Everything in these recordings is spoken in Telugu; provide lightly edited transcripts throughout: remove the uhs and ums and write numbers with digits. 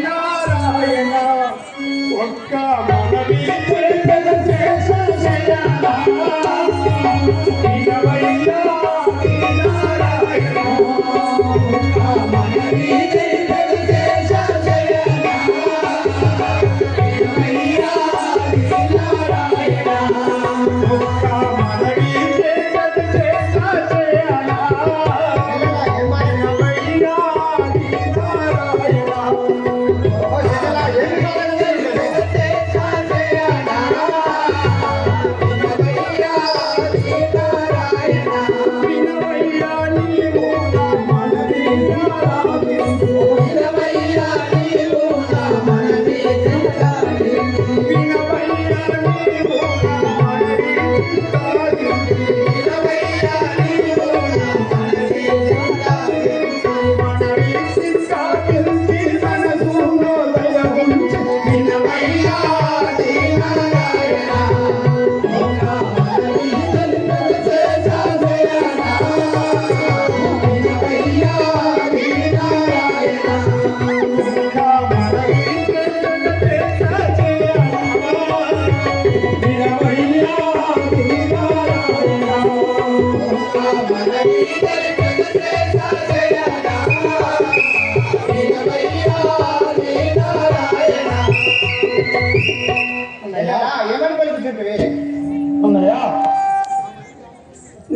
నారాయణ ఒక్క మనవి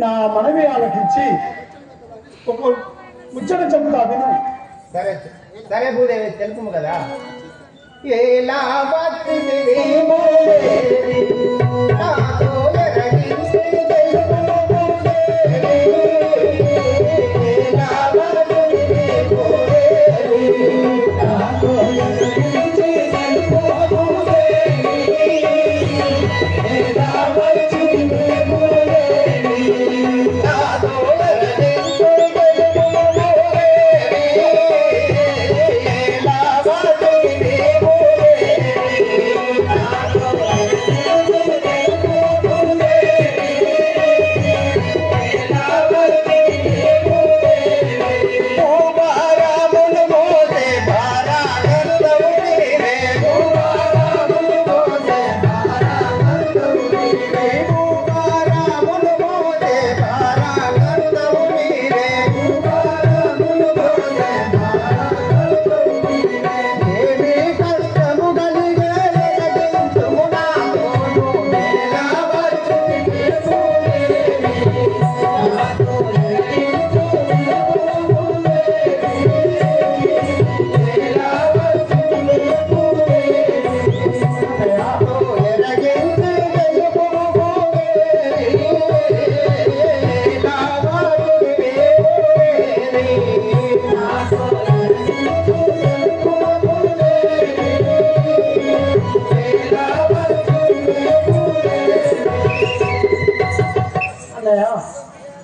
నా మనవి ఆలకించి ఒక ముచ్చట చెబుతా విను. సరే సరే భూదేవి తెలుపు కదా. ఎలా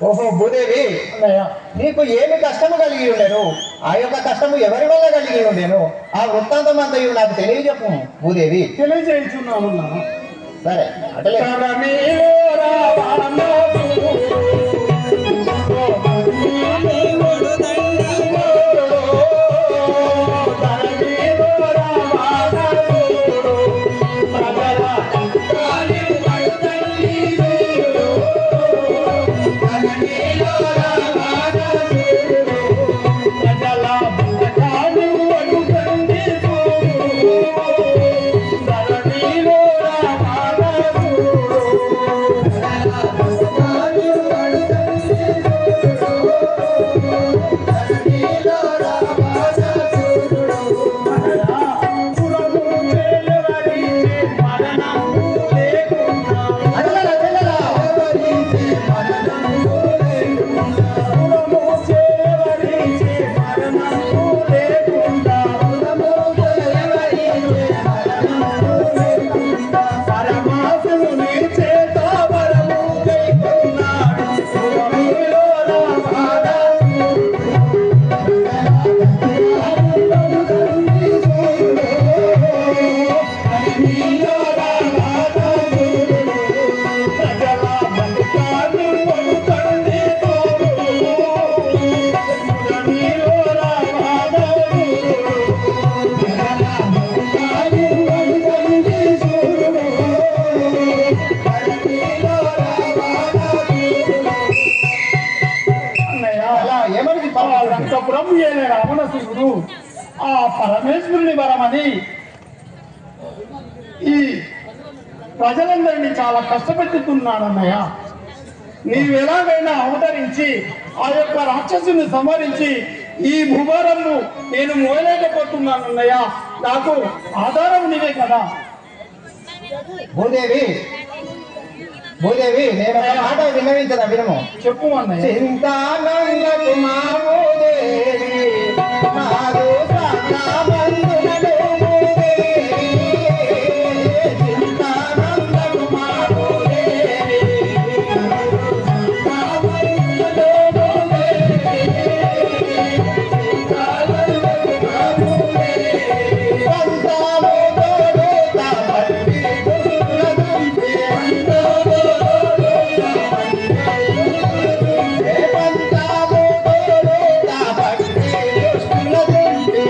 ఓహో భూదేవి, నీకు ఏమి కష్టము కలిగి ఉండేను, ఆ యొక్క కష్టము ఎవరి వల్ల కలిగి ఉండేను, ఆ వృత్తాంతం అంతయు నాకు తెలియజెప్పు భూదేవి. తెలియజేస్తున్నాము. సరే అటలే Thank you. ఆ పరమేశ్వరుని వరమని ఈ ప్రజలందరినీ చాలా కష్టపెట్టుతున్నానన్నయ్య. నీవు ఎలాగైనా అవతరించి ఆ యొక్క రాక్షసుని సంహరించి ఈ భూభారంను నేను మోయలేకపోతున్నానన్నయ్య. నాకు ఆధారం నీవే కదా. భూదేవి భూదేవి నేను ఒక మాట విన్నవించదా వినము. చెప్పు అన్నయ్య. చింతానందకు మా భూదేవి నాదు సాంతానందునను భూదేవి. చింతానందకు మా భూదేవి నాదు సాంతానందునను భూదేవి. చింతానందకు మా భూదేవి పంతాము తోడు తాపట్టి దుష్టులదంతే.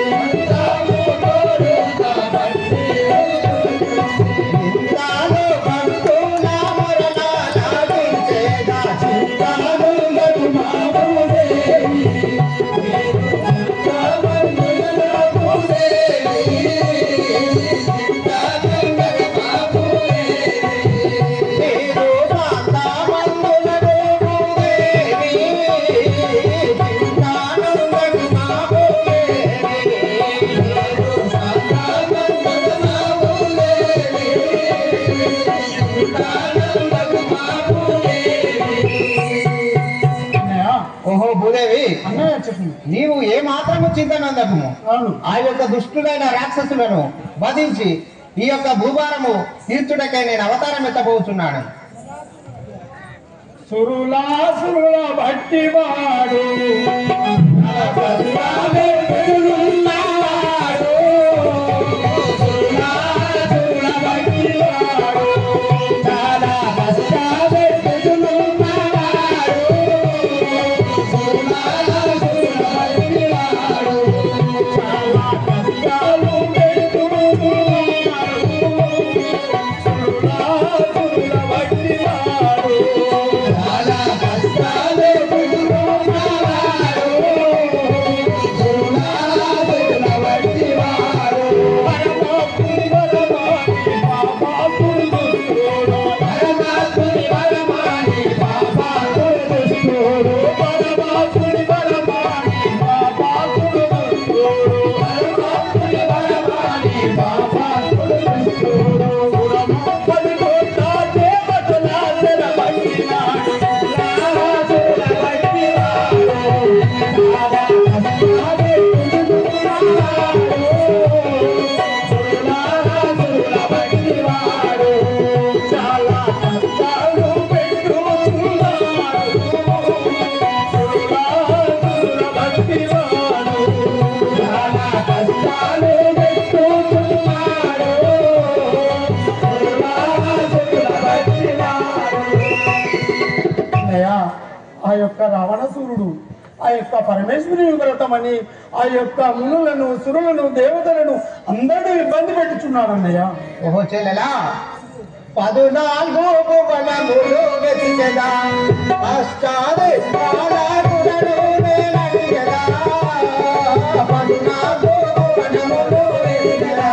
ఓహో భూదేవి, అన్నయ్య చెప్పు. నీవు ఏ మాత్రము చింతనందకము అవును. ఆ యొక్క దుష్టులైన రాక్షసులను వధించి ఈ యొక్క భూభారము తీర్చుటకై నేను అవతారం ఎత్తబోతున్నాను. సురులా సురుల భట్టి వాడు ఆ యొక్క రావణసూరుడు ఆ యొక్క పరమేశ్వరుని వ్రతమని ఆ యొక్క మునులను సురులను దేవతలను అందరూ ఇబ్బంది పెట్టుచున్నారన్నయ్య. ఓహో చెల్లెలా 14 భువనములు వెతికెదా అష్టాది ప్రాణాకులను నేనడిగెదా. 14 భువనములు వెతికెదా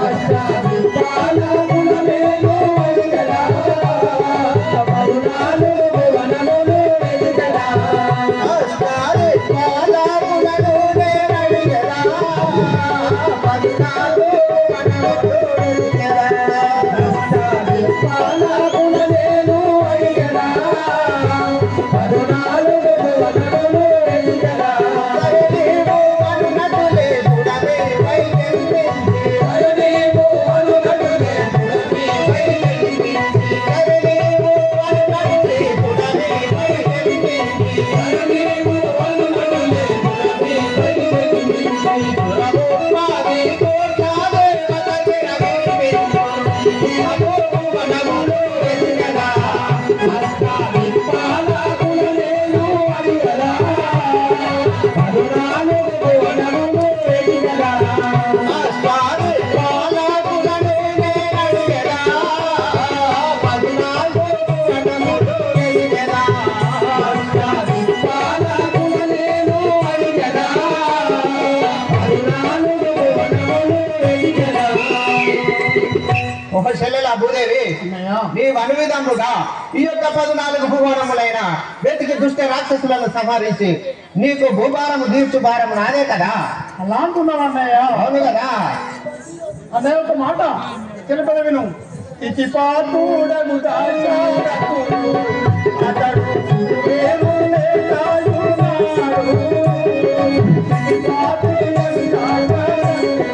అష్టాది ప్రాణాకులను నేను అడిగెదా. 14 భువనములు వెతికెదా అష్టాది ప్రాణాకులను నేనడిగెదా. 14 భువనములు వెతికెదా పాలకులను అడిగరా. 14 భువనములు వెతికెదా. నీవు అనునటులే పుడమే వైదెంతించి. నీవు అనునటులే పుడమే వైదెంతించి. నీవు అనునటులే పుడమే వైదెంతించి. నీవు అనునటులే పుడమే వైదెంతించి. ప్రభుపాది కోటాదే మత తిరగేవించు. భువనములు వెతికెదా అష్టాది పాలకులను అడిగరా. 14 భువనములు వెతికెదా అష్టాది పాలకులను నేనడిగరా. 14 భువనములు వెతికెదా అష్టాది పాలకులను అడిగరా. 14 ఒక చెల్లెల భూదేవి అన్నయ్య నీ అనువిధముగా ఈ యొక్క 14 భూభారములైన వెతికి దుష్ట రాక్షసులను సంహరించి నీకు భూభారము తీర్చు భారం నాదే కదా. అలా అంటున్నావు అన్నయ్య. అవును కదా. అన్నయ్య ఒక మాట తెలుపద విను. ఇతి పాతుడగు దాచారకుడు అతడు దేవుడే కాయునాడు. ఇతి పాతుడగు దాచారకుడు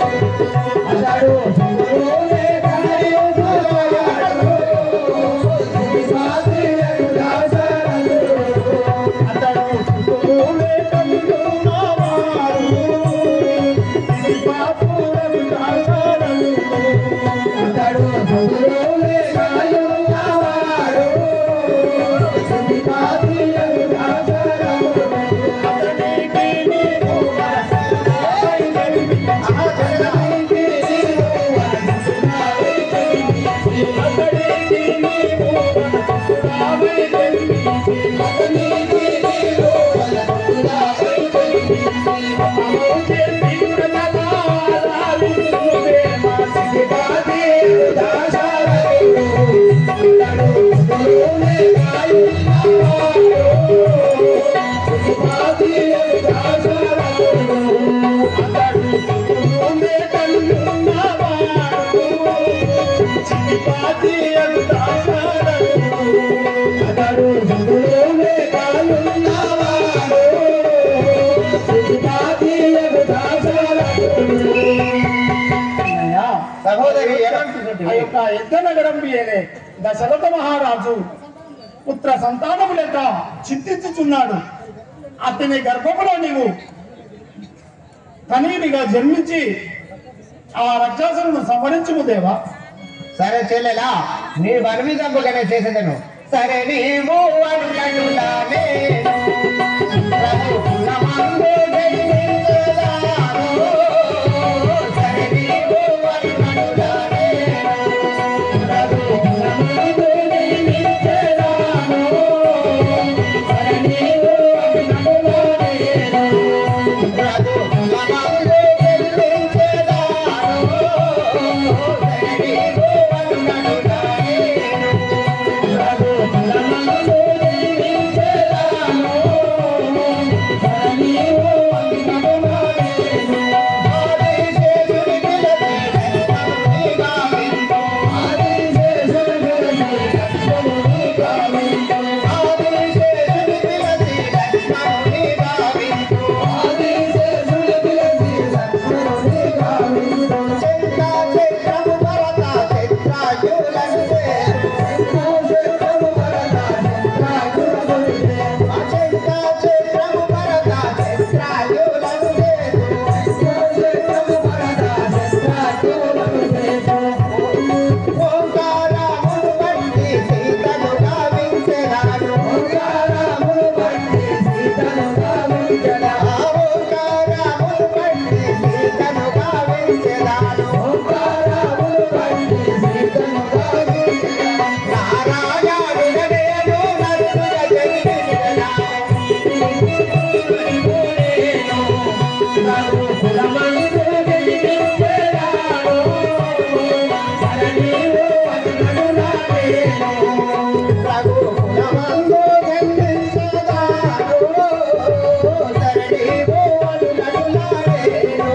అతడు దేవుడే కాయునాడు. ఇతి పాతుడగు దాచారకుడు అతడు దేవుడే కాయునాడు. ఇతి పాతుడగు దాచారకుడు అతడు దేవుడే కాయునాడు. ఇతి పాతుడగు దాచారకుడు అతనికి నీవు వరసనావై గడిపి అతనికి నీవు వరసనావై గడిపి అతనికి నీవు వరసనావై గడిపి అతనికి నీవు వరసనావై గడిపి అమోజే తీవ్రతలాలిసుదే మాసికి పాతుడగు దాచారకుడు అతడు దేవుడే కాయునాడు. ఇతి పాతుడగు దాచారకుడు అతడు దేవుడే కలుగున్నవాడు. చితి పాతుడగు దాచారకుడు అతడు దేవుడే కాయున్నవాడు. చితి పాతుడగు దాచారకుడు. అన్నయ్య సహోదరి ఆ ఏమంటున్నట్టు యొక్క యుద్ధ నగరం ఏనే దశరథ మహారాజు పుత్ర సంతానము లేక చింతించుచున్నాడు. అతని గర్భములో నీవు తనీనిగా జన్మించి ఆ రాక్షసులను సంహరించుము దేవా. సరే చెల్లెలా నీ అనువిధముగానే చేసేదను. సరే నీవు అనుకనులా నేను రఘుకులమందు జన్మించెదాను. సరే నీవు అనుకనులా నేను రఘుకులమందు జన్మించెదాను. సరే నీవు అనుకనులా నేను రఘుకులమందు జన్మించెదాను. సరే నీవు అనుకనులా నేను రఘుకులమందు జన్మించెదాను. సరే నీవు అనుకనులా నేను ఆదిశేషుని పిలచి లక్ష్మణునిగా విందు. ఆదిశేషుని పిలచి లక్ష్మణునిగా విందు. ఆదిశేషుని పిలచి లక్ష్మణునిగా విందు. ఆదిశేషుని పిలచి లక్ష్మణునిగా విందు. చక్రా చక్రము భరత చక్రాయులను చేరు. చక్రా చక్రము భరత చక్రాయులను చేరు. చక్రా చక్రము భరత చక్రాయులను చేరు. చక్రా చక్రము భరత చక్రాయులను చేరు. ఓంకారమును బట్టి సీతను గావించెదాను. ఓంకారమును బట్టి సీతను గావించెదాను. ఓంకారమును బట్టి సీతను గావించెదాను. ఓంకారమును బట్టి సీతను గావించెదాను. నారాయణుడనేను నరుడుగా జన్మించెదాను. రఘుకులమందు జన్మించెదాను. సరే నీవు అనుకనులా నేను రఘుకులమందు జన్మించెదాను. సరే నీవు అనుకనులా నేను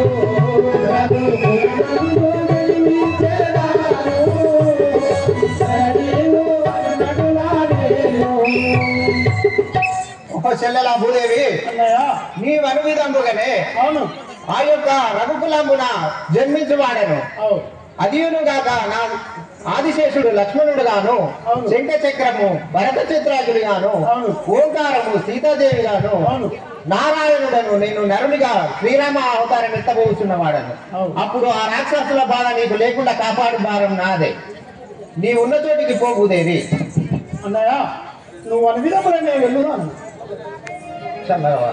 రఘుకులమందు జన్మించెదాను. సరే నీవు అనుకనులా నేను. ఒక చెల్లెల భూదేవి అన్నయ్య నీ అనువిధముగానే అవును ఆ యొక్క రఘుకులమున జన్మించువాడను. అవు అదియును గాక నా ఆదిశేషుడు లక్ష్మణుడు గాను, అవును. శంఖ చక్రము భరత చిత్రాజుడు గాను, అవును. ఓంకారము సీతాదేవి గాను, అవును. నారాయణుడను నేను నరునిగా శ్రీరామ అవతారం ఎత్తబోతున్నవాడను. అవును. అప్పుడు ఆ రాక్షసుల బాధ నీకు లేకుండా కాపాడు భారం నాదే. నీ ఉన్న చోటికి పోబుదేవి. అన్నయ్య నువ్వు అనువిధములనే వెళ్ళుదాను. చల్లగా